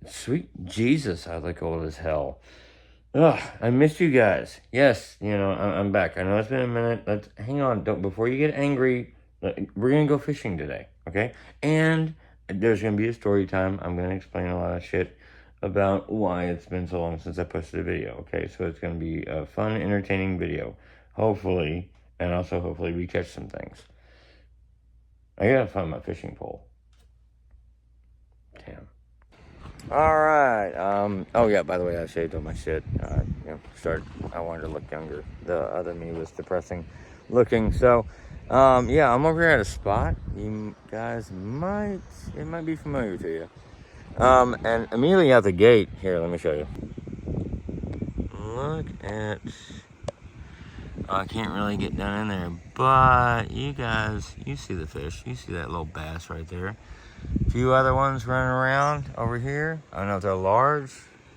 Sweet Jesus, I look old as hell. Ugh, I missed you guys. Yes, I'm back. I know it's been a minute. Let's hang on. Don't before you get angry. We're gonna go fishing today, okay? And there's gonna be a story time. I'm gonna explain a lot of shit about why it's been so long since I posted a video. Okay, so it's gonna be a fun, entertaining video, hopefully, and also hopefully we catch some things. I gotta find my fishing pole. Damn. All right. Oh yeah. By the way, I shaved all my shit. I wanted to look younger. The other me was depressing looking. So, yeah, I'm over here at a spot. You guys it might be familiar to you. And immediately out the gate here, let me show you. Look at. I can't really get down in there, but you guys, you see the fish. You see that little bass right there. A few other ones running around over here. I don't know if they're large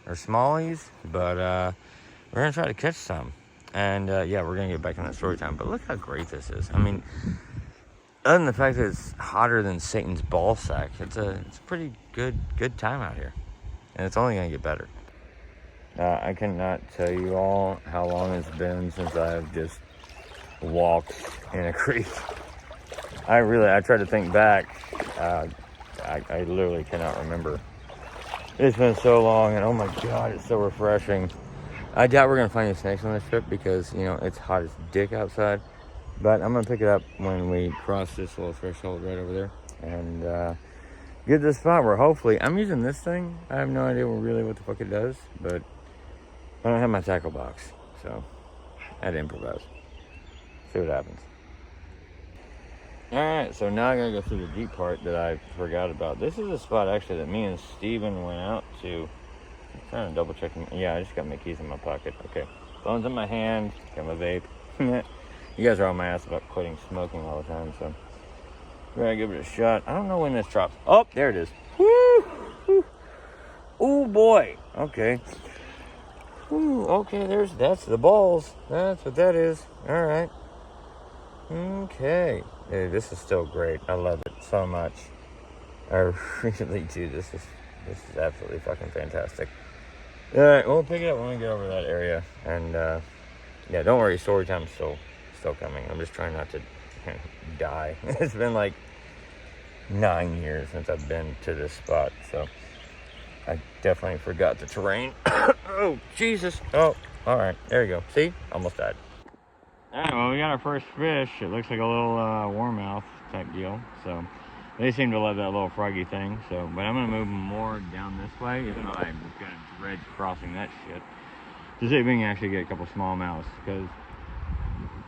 or smallies, but we're gonna try to catch some. And yeah, we're gonna get back in that story time. But look how great this is. I mean, other than the fact that it's hotter than Satan's ball sack, it's a pretty good time out here, and it's only gonna get better. I cannot tell you all how long it's been since I've just walked in a creek. I tried to think back. I literally cannot remember. It's been so long, and oh my God, it's so refreshing. I doubt we're gonna find any snakes on this trip because, it's hot as dick outside. But I'm gonna pick it up when we cross this little threshold right over there and get to the spot where hopefully, I'm using this thing. I have no idea really what the fuck it does, but I don't have my tackle box, so I had to improvise. See what happens. Alright, so now I gotta go through the deep part that I forgot about. This is a spot actually that me and Steven went out to. I'm trying to double check. Yeah, I just got my keys in my pocket. Okay. Phone's in my hand, got my vape. You guys are on my ass about quitting smoking all the time, so we're gonna give it a shot. I don't know when this drops. Oh, there it is. Woo! Oh boy. Okay. Ooh, okay, that's the balls. That's what that is. Alright. Okay. Dude, this is still great. I love it so much. I really do. This is absolutely fucking fantastic. Alright, we'll pick it up when we get over that area. And yeah, don't worry, story time's still coming. I'm just trying not to die. It's been like 9 years since I've been to this spot, so I definitely forgot the terrain. Oh, Jesus. Oh, alright, there you go. See? Almost died. Alright, well, we got our first fish. It looks like a little warmouth type deal. So they seem to love that little froggy thing. So, but I'm gonna move them more down this way, even though I'm gonna dread crossing that shit, to see if we can actually get a couple smallmouths. Because,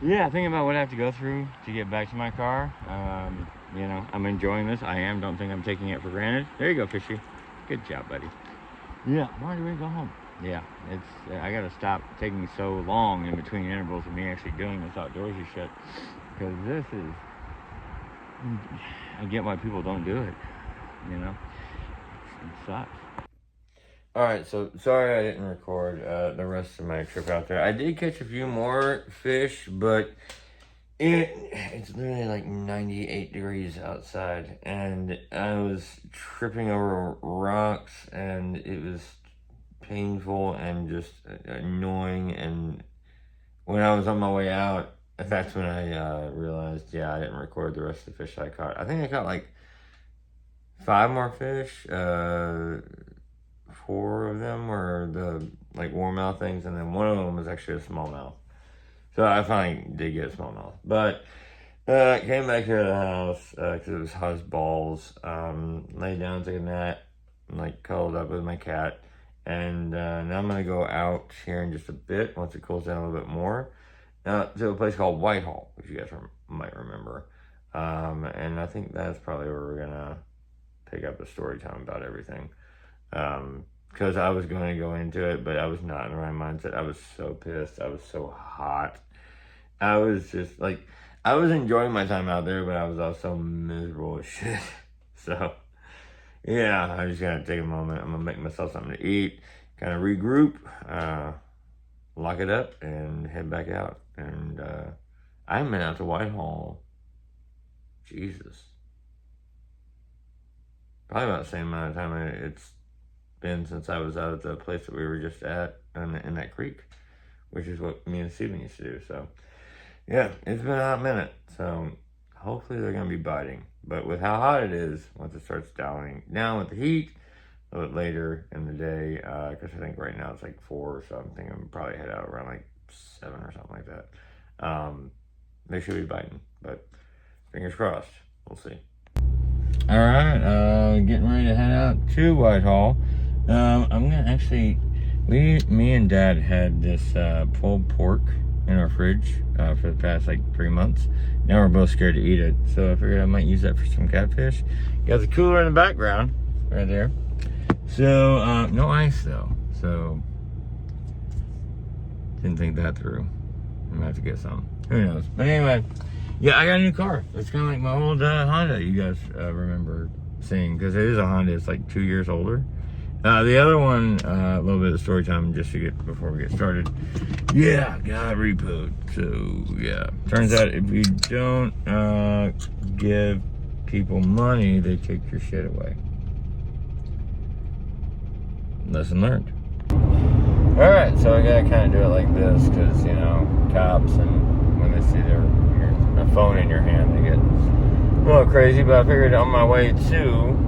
yeah, thinking about what I have to go through to get back to my car. I'm enjoying this. I am. Don't think I'm taking it for granted. There you go, fishy. Good job, buddy. Yeah. Why do we go home? Yeah, I gotta stop taking so long in between intervals of me actually doing this outdoorsy shit, because this is, I get why people don't do it, it sucks. Alright, so sorry I didn't record the rest of my trip out there. I did catch a few more fish, but it's literally like 98 degrees outside, and I was tripping over rocks, and it was painful and just annoying. And when I was on my way out, that's when I realized, yeah, I didn't record the rest of the fish I caught. I think I caught like 5 more fish. 4 of them were the like warmouth things, and then one of them was actually a smallmouth. So I finally did get a smallmouth, but came back here to the house because it was hot as balls. Laid down, took a nap, like cuddled up with my cat. And now I'm going to go out here in just a bit, once it cools down a little bit more, to a place called Whitehall, which you guys might remember. And I think that's probably where we're going to pick up a story time about everything. Because I was going to go into it, but I was not in the right mindset. I was so pissed. I was so hot. I was just like, I was enjoying my time out there, but I was also miserable as shit. So yeah, I just gotta take a moment. I'm gonna make myself something to eat, kind of regroup, lock it up, and head back out. And I haven't been out to Whitehall, Jesus, probably about the same amount of time. It's been since I was out at the place that we were just at in that creek, which is what me and Steven used to do. So, yeah, it's been a hot minute. So, hopefully they're going to be biting. But with how hot it is, once it starts dialing down with the heat, a little bit later in the day, because I think right now it's like 4 or something. I'm probably head out around like 7 or something like that. They should be biting, but fingers crossed. We'll see. All right, getting ready to head out to Whitehall. I'm gonna actually, me and Dad had this pulled pork in our fridge for the past like 3 months. Now we're both scared to eat it, so I figured I might use that for some catfish. You got the cooler in the background right there. So no ice though, so didn't think that through. I'm gonna have to get some. Who knows? But anyway, yeah, I got a new car. It's kind of like my old Honda you guys remember seeing, because it is a Honda. It's like 2 years older. The other one, a little bit of story time just to get before we get started. Yeah, got repoed. So yeah, turns out if you don't give people money, they take your shit away. Lesson learned. All right, so I gotta kind of do it like this because, you know, cops, and when they see their phone in your hand, they get a little crazy. But I figured on my way to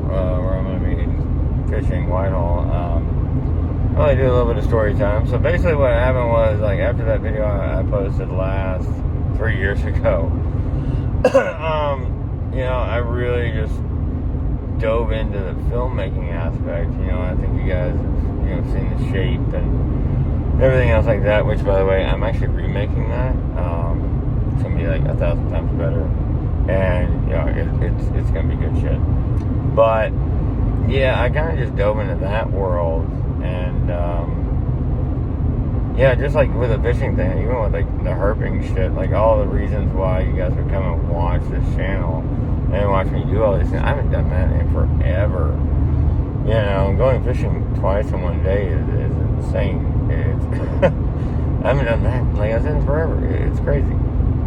where I'm gonna be fishing Whitehall, I'll only do a little bit of story time. So basically what happened was, like, after that video I posted last 3 years ago, you know, I really just dove into the filmmaking aspect. You know, I think you guys have, you know, seen the shape and everything else like that, which, by the way, I'm actually remaking that. It's gonna be like 1,000 times better, and you know, it's gonna be good shit. But yeah, I kind of just dove into that world, and yeah, just like with the fishing thing, even with like the herping shit, like all the reasons why you guys would come and watch this channel and watch me do all these things. I haven't done that in forever. You know, going fishing twice in one day is insane. I haven't done that, like I said, in forever. It's crazy.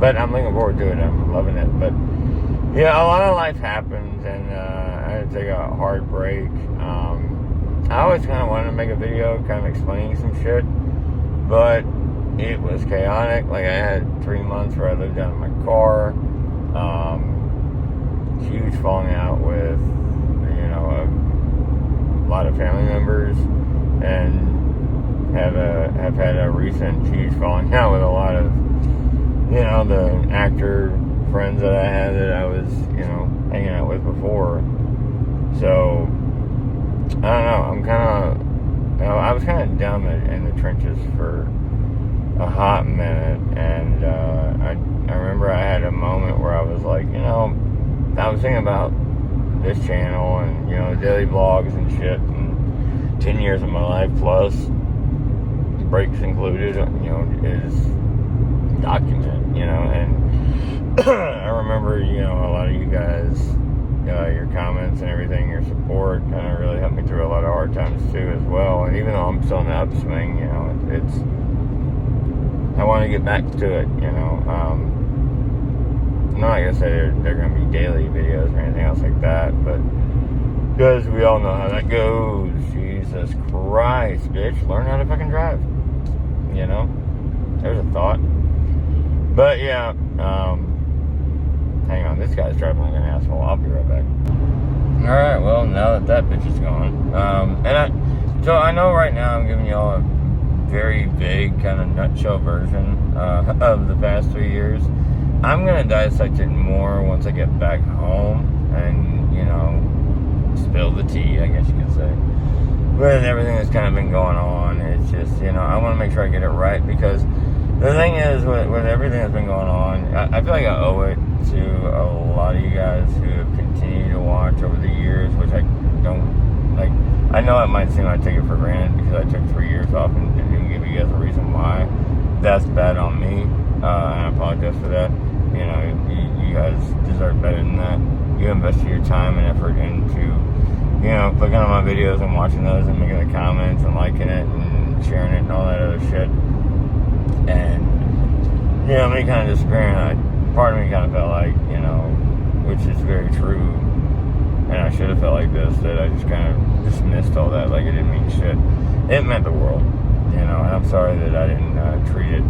But I'm looking forward to it. I'm loving it. But yeah, a lot of life happens, and I had to take a hard break. I always kind of wanted to make a video kind of explaining some shit, but it was chaotic. Like, I had 3 months where I lived out in my car. Huge falling out with, you know, a lot of family members, and have had a recent huge falling out with a lot of, you know, the actor friends that I had that I was, you know, hanging out with before. So I don't know. I'm kind of, you know, I was kind of down in the trenches for a hot minute, and I remember I had a moment where I was like, you know, I was thinking about this channel and, you know, daily vlogs and shit, and 10 years of my life plus, breaks included, you know, is document, you know. And I remember, you know, a lot of you guys, your comments and everything, your support kind of really helped me through a lot of hard times too as well. And even though I'm still in the upswing, you know, it's I want to get back to it, you know. I'm not gonna say they're gonna be daily videos or anything else like that, but because we all know how that goes. Jesus Christ, bitch, learn how to fucking drive. You know, there's a thought. But yeah, hang on, this guy's driving like an asshole. I'll be right back. All right, well, now that bitch is gone, so I know right now I'm giving y'all a very vague kind of nutshell version of the past 3 years. I'm gonna dissect it more once I get back home and, you know, spill the tea, I guess you could say, with everything that's kind of been going on. It's just, you know, I want to make sure I get it right, because the thing is, with everything that's been going on, I feel like I owe it to a lot of you guys who have continued to watch over the years, which I don't, like, I know it might seem like I take it for granted because I took 3 years off and didn't give you guys a reason why. That's bad on me, and I apologize for that. You know, you guys deserve better than that. You invested your time and effort into, you know, clicking on my videos and watching those and making the comments and liking it and sharing it and all that other shit. And, you know, me kind of despairing, part of me kind of felt like, you know, which is very true, and I should have felt like this, that I just kind of dismissed all that like it didn't mean shit. It meant the world, you know, and I'm sorry that I didn't treat it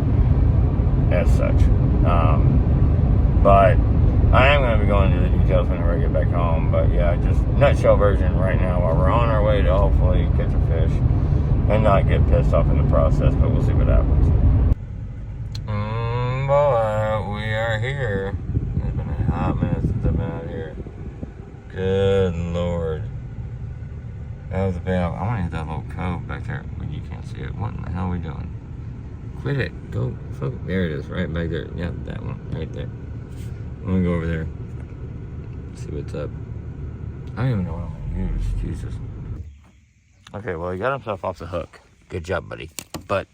as such. But I am going to be going into the details whenever I get back home. But yeah, just nutshell version right now while we're on our way to hopefully catch a fish and not get pissed off in the process, but we'll see what happens. Boy, we are here. It's been a hot minute since I've been out here. Good Lord. That was a big, I want to hit that little cove back there, but you can't see it. What in the hell are we doing? Quit it. Go. There it is, right back there. Yep, that one, right there. I'm going to go over there. See what's up. I don't even know what I'm going to use. Jesus. Okay, well, he got himself off the hook. Good job, buddy. But,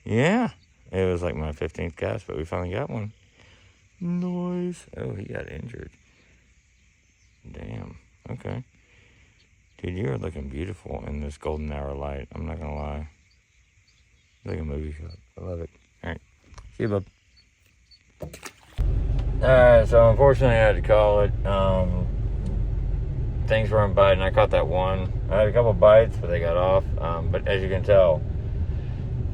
yeah. It was like my 15th cast, but we finally got one. Nice. Oh, he got injured. Damn. Okay. Dude, you're looking beautiful in this golden hour light. I'm not going to lie. It's like a movie shot. I love it. All right. See you, bub. Alright, so unfortunately I had to call it. Things weren't biting. I caught that one. I had a couple bites, but they got off. But as you can tell,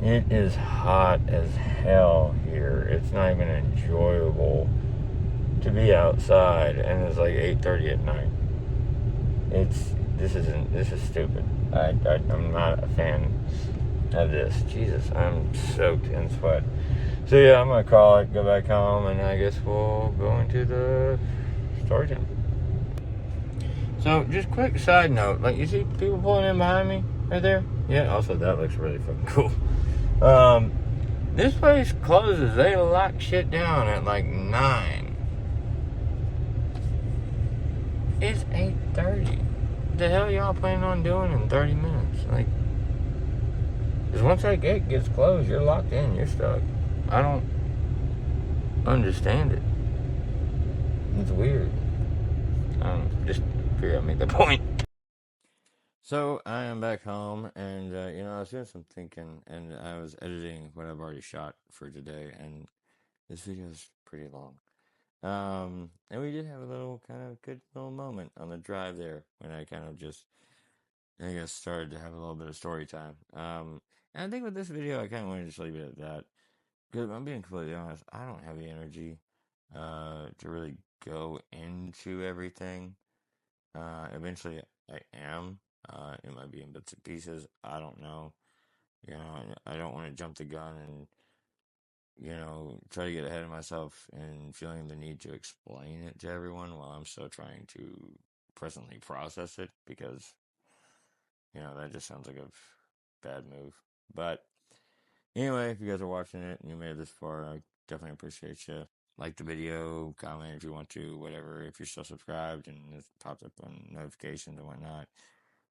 it is hot as hell here. It's not even enjoyable to be outside, and it's like 8:30 at night. This is stupid. I'm not a fan of this. Jesus, I'm soaked in sweat. So yeah, I'm gonna call it, go back home, and I guess we'll go into the story time. So just quick side note, like you see people pulling in behind me right there? Yeah, also that looks really fucking cool. This place closes, they lock shit down at like 9. It's 8:30. What the hell y'all planning on doing in 30 minutes? Like, because once that gate gets closed, you're locked in, you're stuck. I don't understand it. It's weird. Just figure out, make the point. So I am back home, and you know, I was doing some thinking, and I was editing what I've already shot for today, and this video is pretty long. And we did have a little kind of good little moment on the drive there when I kind of just, I guess, started to have a little bit of story time. And I think with this video, I kind of want to just leave it at that. Because I'm being completely honest, I don't have the energy to really go into everything. Eventually, I am. It might be in bits and pieces. I don't know. You know, I don't want to jump the gun and, you know, try to get ahead of myself and feeling the need to explain it to everyone while I'm still trying to presently process it because, you know, that just sounds like a bad move. But anyway, if you guys are watching it and you made it this far, I definitely appreciate you. Like the video, comment if you want to, whatever. If you're still subscribed and it pops up on notifications and whatnot.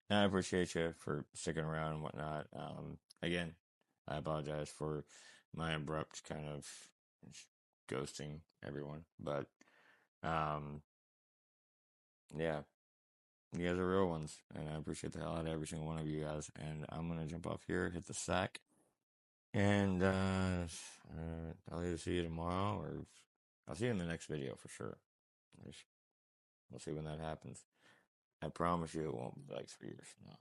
And I appreciate you for sticking around and whatnot. Again, I apologize for my abrupt kind of ghosting everyone. But, yeah, you guys are real ones. And I appreciate the hell out of every single one of you guys. And I'm going to jump off here, hit the sack. And I'll either see you tomorrow or I'll see you in the next video for sure. We'll see when that happens. I promise you it won't be like 3 years from now.